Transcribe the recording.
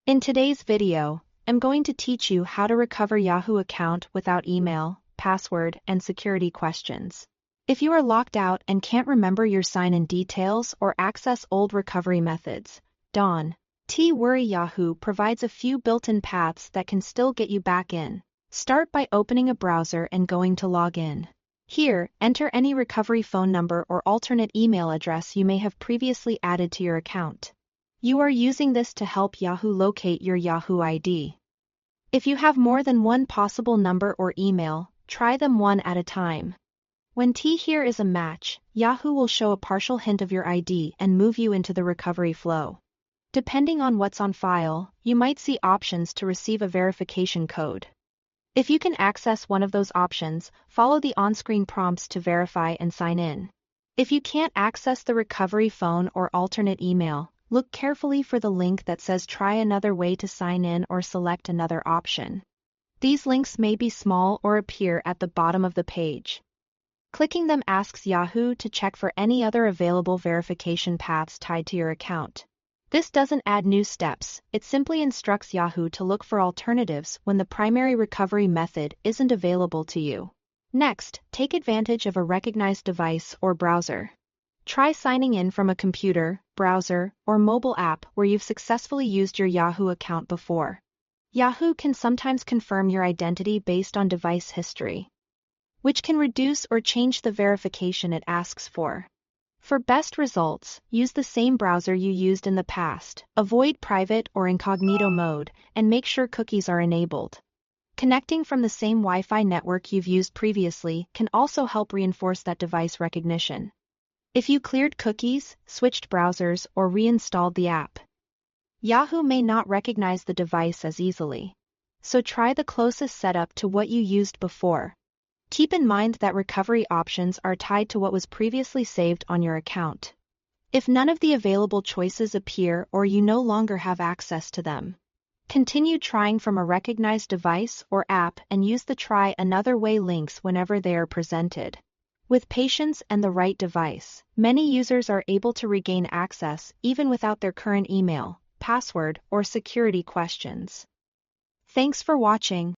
In today's video, I'm going to teach you how to recover Yahoo account without email, password, and security questions. If you are locked out and can't remember your sign-in details or access old recovery methods, don't worry. Yahoo provides a few built-in paths that can still get you back in. Start by opening a browser and going to log in. Here, enter any recovery phone number or alternate email address you may have previously added to your account. You are using this to help Yahoo locate your Yahoo ID. If you have more than one possible number or email, try them one at a time. When here is a match, Yahoo will show a partial hint of your ID and move you into the recovery flow. Depending on what's on file, you might see options to receive a verification code. If you can access one of those options, follow the on-screen prompts to verify and sign in. If you can't access the recovery phone or alternate email, look carefully for the link that says try another way to sign in or select another option. These links may be small or appear at the bottom of the page. Clicking them asks Yahoo to check for any other available verification paths tied to your account. This doesn't add new steps, it simply instructs Yahoo to look for alternatives when the primary recovery method isn't available to you. Next, take advantage of a recognized device or browser. Try signing in from a computer, browser, or mobile app where you've successfully used your Yahoo account before. Yahoo can sometimes confirm your identity based on device history, which can reduce or change the verification it asks for. For best results, use the same browser you used in the past, avoid private or incognito mode, and make sure cookies are enabled. Connecting from the same Wi-Fi network you've used previously can also help reinforce that device recognition. If you cleared cookies, switched browsers, or reinstalled the app, Yahoo may not recognize the device as easily. So try the closest setup to what you used before. Keep in mind that recovery options are tied to what was previously saved on your account. If none of the available choices appear or you no longer have access to them, continue trying from a recognized device or app and use the try another way links whenever they are presented. With patience and the right device, many users are able to regain access even without their current email, password, or security questions. Thanks for watching.